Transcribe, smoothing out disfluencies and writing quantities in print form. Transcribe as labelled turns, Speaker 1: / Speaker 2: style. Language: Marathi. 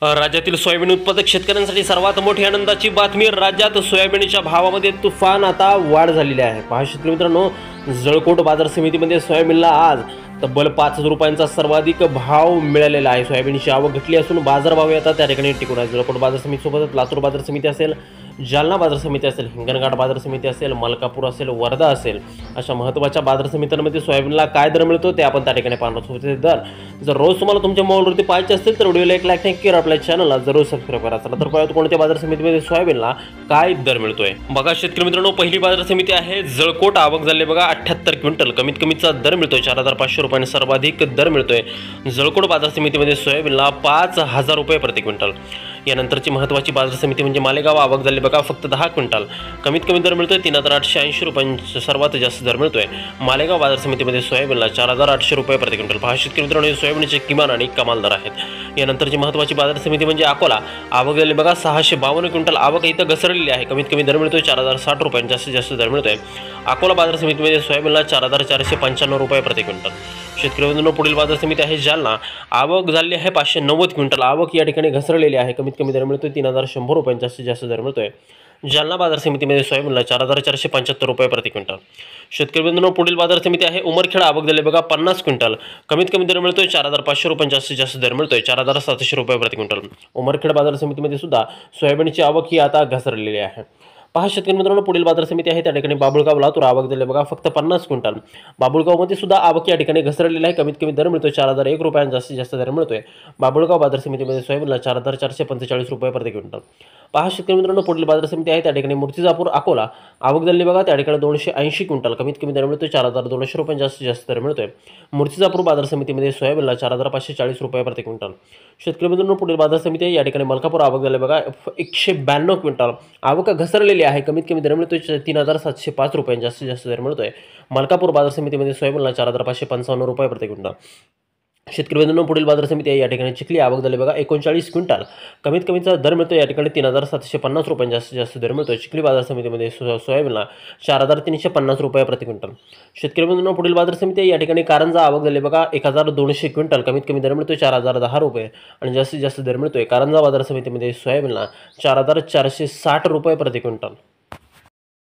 Speaker 1: राज्यातील सोयाबीन उत्पादक शेतकऱ्यांसाठी सर्वात मोठी आनंदाची बातमी। राज्यात सोयाबीनच्या भावामध्ये तुफान आता वाढ झालेली आहे। पहा शेतकरी मित्रांनो, जळकोट बाजार समितीमध्ये सोयाबीनला आज तब्बल 5,000 रुपयांचा सर्वाधिक भाव मिळालेला आहे। सोयाबीनची आवक घटली असून बाजारभाव आता त्या ठिकाणी टिकून आहे। जळकोट बाजार समितीसोबतच लातूर बाजार समिती असेल, जालना बाजार समिती असेल, हिंगणघाट बाजार समिती असेल, मलकापूर असेल, वर्धा असेल, अशा महत्त्वाच्या बाजार समित्यांमध्ये सोयाबीनला काय दर मिळतो ते आपण त्या ठिकाणी पाहणार आहोत। दर जर रोज तुम्हाला तुमच्या मोबाईलवरती पाहायचे असतील तर व्हिडिओला एक लाईक नक्की करा, आपल्या चॅनलला जरूर सबस्क्राईब करा। चला तर पाहूया कोणत्या बाजार समितीमध्ये सोयाबीनला काय दर मिळतोय। बघा शेतकरी मित्रांनो, पहिली बाजार समिती आहे जळकोट। आवक झाली बघा 78 क्विंटल, कमीत कमीचा दर मिळतोय 4,500 रुपयांनी, सर्वाधिक दर मिळतोय जळकोट बाजार समितीमध्ये सोयाबीनला 5,000 रुपये प्रति क्विंटल। यानंतरची महत्त्वाची बाजार समिती म्हणजे मालेगाव। आवक झाली बघा फक्त 10 क्विंटल, कमीत कमी दर मिळतोय 3,880 रुपयांचा, सर्वात जास्त दर मिळतोय मालेगाव बाजार समितीमध्ये सोयाबीनला 4,800 रुपये प्रति क्विंटल। पहा शेतकरी मित्रांनो, हे सोयाबीनचे किमान आणि कमाल दर आहेत। यानंतरची महत्त्वाची बाजार समिती म्हणजे अकोला। आवक झाली बघा 652 क्विंटल, आवक इथं घसरलेली आहे, कमीत कमी दर मिळतोय 4,060 रुपये, जास्तीत जास्त दर मिळतोय अकोला बाजार समितीमध्ये सोयाबीनला 4,495 रुपये प्रति क्विंटल। शेतकरी मित्रांनो, पुढील बाजार समिती आहे जालना। आवक झाली आहे 590 क्विंटल, आवक या ठिकाणी घसरलेली आहे, कमीत कमी दर मिळतोय 3,100 रुपये, जास्तीत जास्त दर मिळतोय जालना बाजार समितीमध्ये सोयाबीनला 4,475 रुपये प्रति क्विंटल। शेतकरी मित्रांनो, पुढील बाजार समिती आहे उमरखेड। आवक झाली बघा 50 क्विंटल, कमीत कमी दर मिळतोय 4,500 रुपये, जास्तीत जास्त दर मिळतोय 4,700 रुपये प्रति क्विंटल। उमरखेड बाजार समितीमध्ये सुद्धा सोयाबीनची आवक ही आता घसरलेली आहे। पहा शेतकरी मित्रांनो, पुढील बाजार समिती आहे त्या ठिकाणी बाबुळगाव लातूर। आवक झाली बघा फक्त 50 क्विंटल, बाबुळगावमध्ये सुद्धा आवक या ठिकाणी घसरलेली आहे, कमीत कमी दर मिळतोय 4,001 रुपये, जास्तीत जास्त दर मिळतोय बाबुळगाव बाजार समितीमध्ये सोयाबीनला 4,445 रुपये प्रति क्विंटल। पहा शेतकरी मित्रांनो, पुढील बाजार समिती आहे त्या ठिकाणी मूर्तिजापूर अकोला। आवक झाली बघा त्या ठिकाणी 280 क्विंटल, कमीत कमी दर मिळतोय 4,200 रुपये, जास्तीत जास्त दर मिळतोय मूर्तिजापूर बाजार समितीमध्ये सोयाबीनला 4,540 रुपये प्रति क्विंटल। शेतकरी मित्रांनो, पुढील बाजार समिती आहे या ठिकाणी मलकापूर। आवक झाली बघा 192 क्विंटल, आवक घसरलेली आहे, कमीत कमी दर मिळतोय 3,705 रुपये, जास्तीत जास्त दर मिळतोय मलकापूर बाजार समितीमध्ये सोयाबीनला 4,555 रुपये प्रति क्विंटल। शेतकरी मित्रांनो, पुढील बाजार समिती आहे या ठिकाणी चिखली। आवक झाली बघा 39 क्विंटल, कमीत कमीचा दर मिळतो या ठिकाणी 3,750 रुपये, जास्तीत जास्त दर मिळतो चिखली बाजार समितीमध्ये सोयाबीनला 4,350 रुपये प्रति क्विंटल। शेतकरी मित्रांनो, पुढील बाजार समिती आहे या ठिकाणी कारंजा। आवक झाली बघा 1,200 क्विंटल, कमीत कमी दर मिळतो 4,010 रुपये आणि जास्तीत जास्त दर मिळतोय कारंजा बाजार समितीमध्ये सोयाबीनला 4,460 रुपये प्रति क्विंटल।